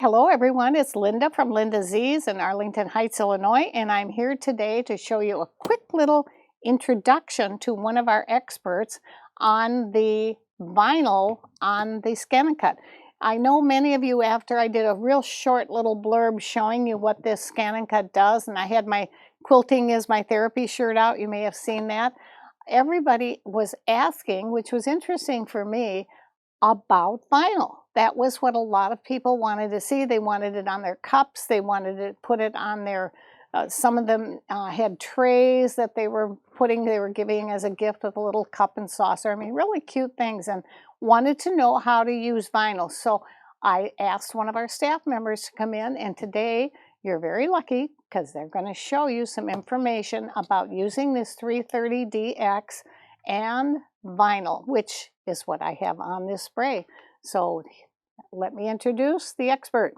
Hello everyone, it's Linda from LindaZ in Arlington Heights, Illinois, and I'm here today to show you a quick little introduction to one of our experts on the vinyl on the Scan and Cut. I know many of you, after I did a real short little blurb showing you what this Scan and Cut does, and I had my Quilting is My Therapy shirt out, you may have seen that. Everybody was asking, which was interesting for me, about vinyl. That was what a lot of people wanted to see. They wanted it on their cups. They wanted to put it on their, some of them had trays that they were giving as a gift with a little cup and saucer. I mean, really cute things, and wanted to know how to use vinyl. So I asked one of our staff members to come in, and today you're very lucky because they're going to show you some information about using this 330DX and vinyl, which is what I have on this spray. So let me introduce the expert.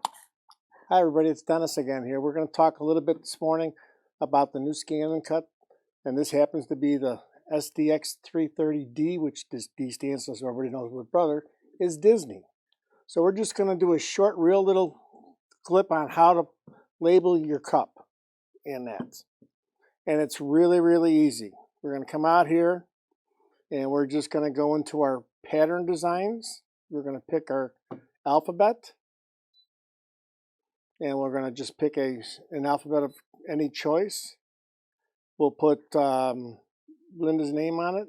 Hi everybody, it's Dennis again here. We're going to talk a little bit this morning about the new Scan and Cut, and this happens to be the SDX 330D, which this D stands for, so everybody knows what brother is Disney. So we're just going to do a short, real little clip on how to label your cup in that. And it's really, really easy. We're going to come out here and we're just going to go into our pattern designs. We're going to pick our alphabet. And we're going to just pick an alphabet of any choice. We'll put Linda's name on it.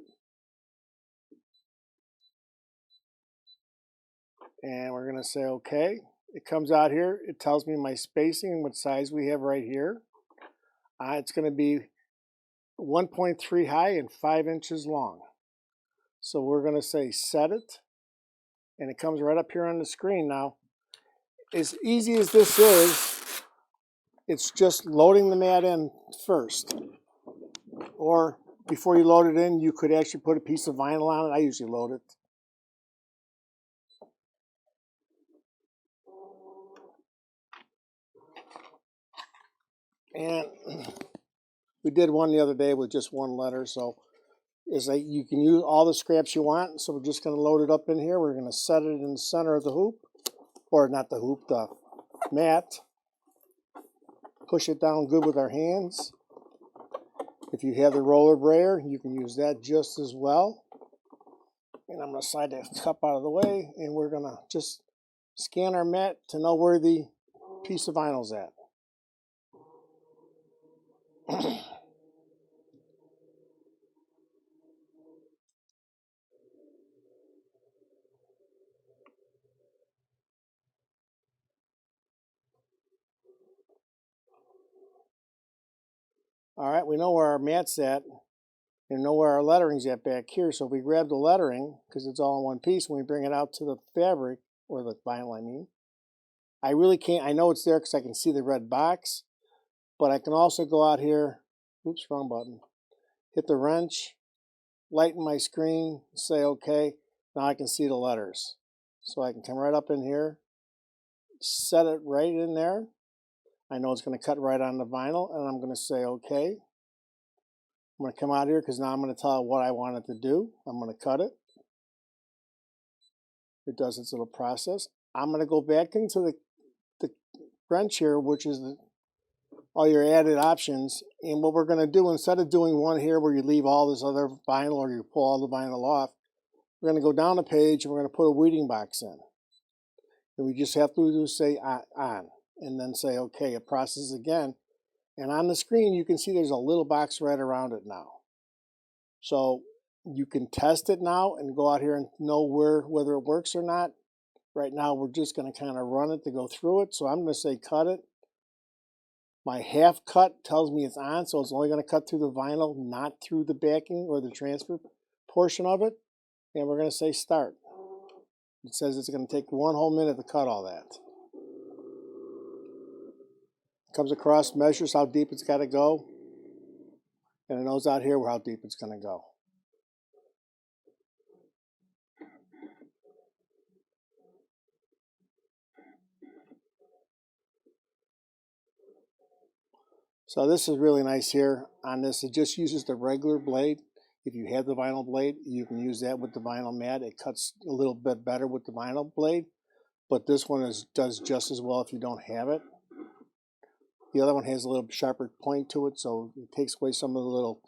And we're going to say OK. It comes out here. It tells me my spacing and what size we have right here. It's going to be 1.3 high and 5 inches long. So we're going to say set it. And it comes right up here on the screen now. As easy as this is, it's just loading the mat in first. Or before you load it in, you could actually put a piece of vinyl on it. I usually load it. And we did one the other day with just one letter, so it's like you can use all the scraps you want. So we're just going to load it up in here. We're going to set it in the center of the hoop, or not the hoop, the mat. Push it down good with our hands. If you have the roller brayer, you can use that just as well. And I'm going to slide the cup out of the way, and we're going to just scan our mat to know where the piece of vinyl's at. All right, we know where our mat's at and know where our lettering's at back here. So if we grab the lettering, because it's all in one piece, when we bring it out to the fabric, or the vinyl I mean, I really can't, I know it's there because I can see the red box, but I can also go out here, oops, wrong button, hit the wrench, lighten my screen, say OK, now I can see the letters. So I can come right up in here, set it right in there. I know it's going to cut right on the vinyl, and I'm going to say OK. I'm going to come out here because now I'm going to tell it what I want it to do. I'm going to cut it. It does its little process. I'm going to go back into the wrench here, which is all your added options. And what we're going to do, instead of doing one here where you leave all this other vinyl or you pull all the vinyl off, we're going to go down the page and we're going to put a weeding box in. And we just have to do say on and then say OK. It processes again. And on the screen, you can see there's a little box right around it now. So you can test it now and go out here and know whether it works or not. Right now, we're just going to kind of run it to go through it. So I'm going to say cut it. My half cut tells me it's on, so it's only going to cut through the vinyl, not through the backing or the transfer portion of it. And we're going to say start. It says it's going to take 1 whole minute to cut all that. Comes across, measures how deep it's got to go, and it knows out here how deep it's going to go. So this is really nice here on this. It just uses the regular blade. If you have the vinyl blade, you can use that with the vinyl mat. It cuts a little bit better with the vinyl blade. but this one does just as well if you don't have it. The other one has a little sharper point to it, so it takes away some of the little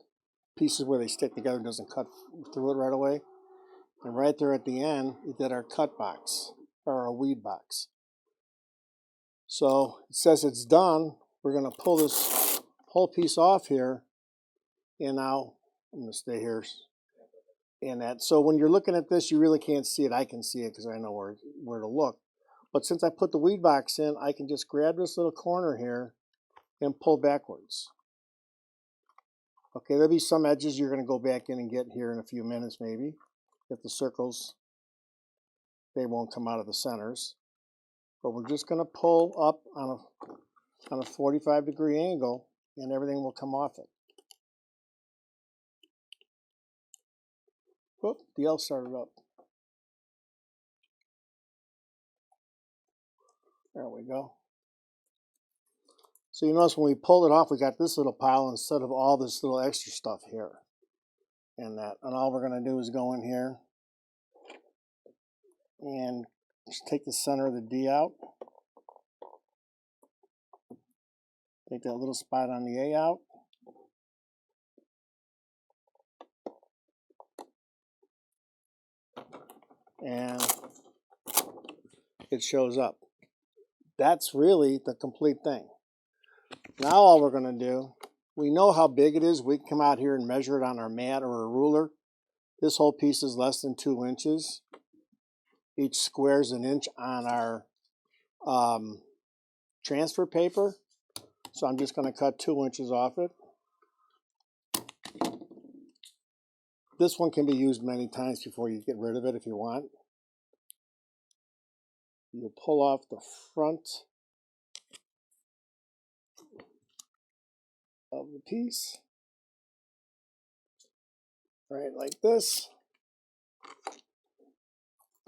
pieces where they stick together, doesn't cut through it right away. And right there at the end, we did our cut box, or our weed box. So it says it's done. We're going to pull this whole piece off here, and now I'm going to stay here. And that, so when you're looking at this, you really can't see it. I can see it because I know where to look. But since I put the weed box in, I can just grab this little corner here and pull backwards. Okay, there'll be some edges you're going to go back in and get here in a few minutes maybe. If the circles, they won't come out of the centers. But we're just going to pull up on a 45-degree angle, and everything will come off it. Whoop, the L started up. There we go. So you notice when we pulled it off, we got this little pile instead of all this little extra stuff here. And all we're going to do is go in here and just take the center of the D out. Take that little spot on the A out. And it shows up. That's really the complete thing. Now all we're going to do, we know how big it is. We can come out here and measure it on our mat or a ruler. This whole piece is less than 2 inches. Each square is 1 inch on our transfer paper. So I'm just going to cut 2 inches off it. This one can be used many times before you get rid of it if you want. You pull off the front of the piece, right, like this.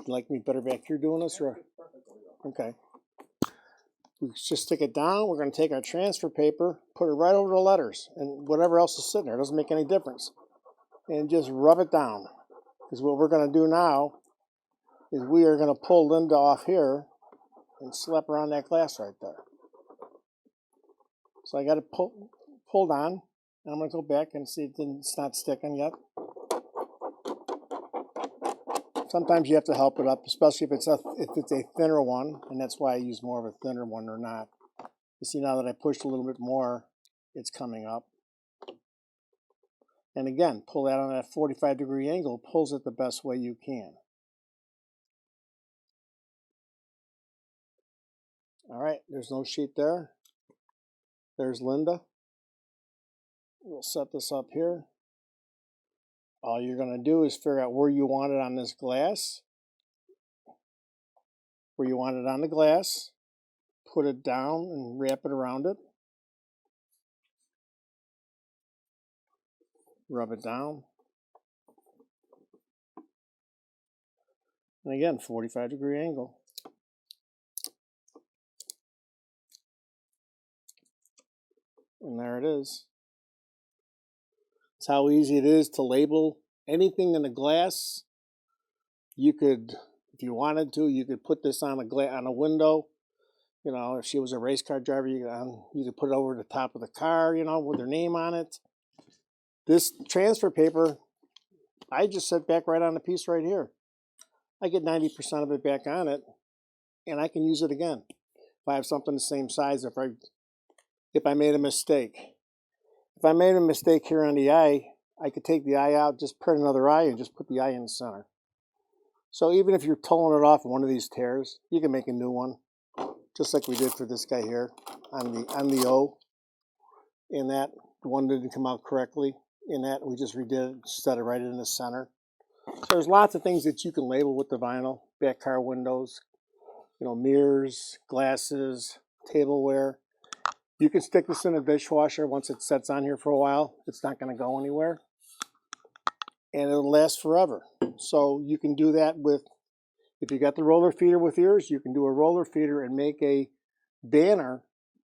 You like me better back here doing this, or okay? We just stick it down. We're going to take our transfer paper, put it right over the letters, and whatever else is sitting there, it doesn't make any difference, and just rub it down. Because what we're going to do now is we are going to pull Linda off here and slap her on that glass right there. So I got it pulled on, and I'm going to go back and see it's not sticking yet. Sometimes you have to help it up, especially if it's a thinner one, and that's why I use more of a thinner one or not. You see now that I pushed a little bit more, it's coming up. And again, pull that on that 45-degree angle, pulls it the best way you can. All right, there's no sheet there. There's Linda. We'll set this up here. All you're going to do is figure out where you want it on this glass. Where you want it on the glass. Put it down and wrap it around it. Rub it down. And again, 45-degree angle. And there it is. That's how easy it is to label anything in the glass. You could, if you wanted to, you could put this on a window. You know, if she was a race car driver, you could put it over the top of the car, you know, with her name on it. This transfer paper, I just set back right on the piece right here. I get 90% of it back on it, and I can use it again. If I have something the same size, if I made a mistake. If I made a mistake here on the eye, I could take the eye out, just print another eye, and just put the eye in the center. So even if you're pulling it off one of these tears, you can make a new one, just like we did for this guy here on the O. In that, the one didn't come out correctly. In that, we just redid it, set it right in the center. So there's lots of things that you can label with the vinyl. Back car windows, you know, mirrors, glasses, tableware. You can stick this in a dishwasher once it sets on here for a while. It's not going to go anywhere. And it'll last forever. So you can do that with, if you got the roller feeder with yours, you can do a roller feeder and make a banner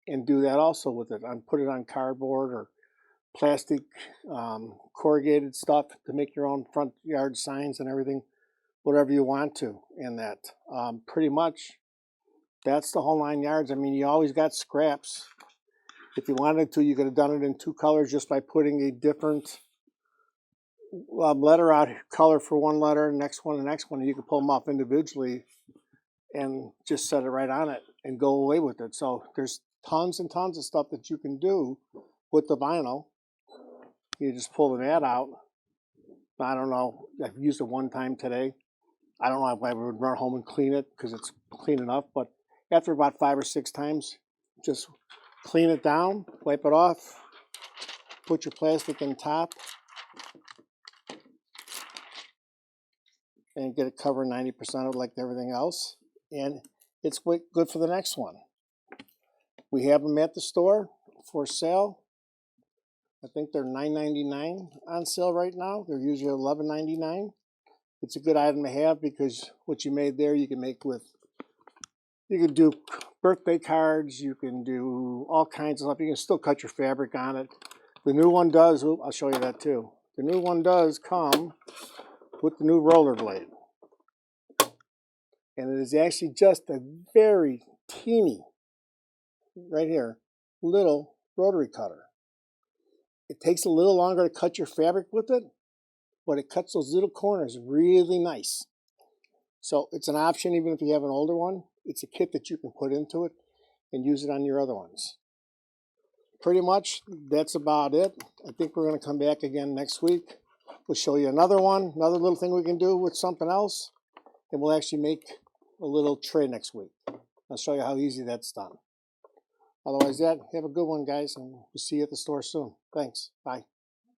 and do that also with it. And put it on cardboard or plastic corrugated stuff to make your own front yard signs and everything, whatever you want to in that. Pretty much That's the whole 9 yards. I mean, you always got scraps. If you wanted to, you could have done it in 2 colors just by putting a different letter out, color for one letter, next one, the next one, and you can pull them off individually and just set it right on it and go away with it. So there's tons and tons of stuff that you can do with the vinyl. You just pull the mat out. I don't know, I've used it one time today. I don't know if I would run home and clean it because it's clean enough, but after about 5 or 6 times, just clean it down, wipe it off, put your plastic in top, and get it covered 90% of it like everything else. And it's good for the next one. We have them at the store for sale. I think they're $9.99 on sale right now. They're usually $11.99. It's a good item to have because what you made there, you can make with, you can do birthday cards, you can do all kinds of stuff. You can still cut your fabric on it. The new one does, I'll show you that too. The new one does come with the new roller blade. And it is actually just a very teeny, right here, little rotary cutter. It takes a little longer to cut your fabric with it, but it cuts those little corners really nice. So it's an option even if you have an older one. It's a kit that you can put into it and use it on your other ones. Pretty much that's about it. I think we're going to come back again next week. We'll show you another one, another little thing we can do with something else, and we'll actually make a little tray next week. I'll show you how easy that's done. Otherwise, have a good one, guys, and we'll see you at the store soon. Thanks. Bye.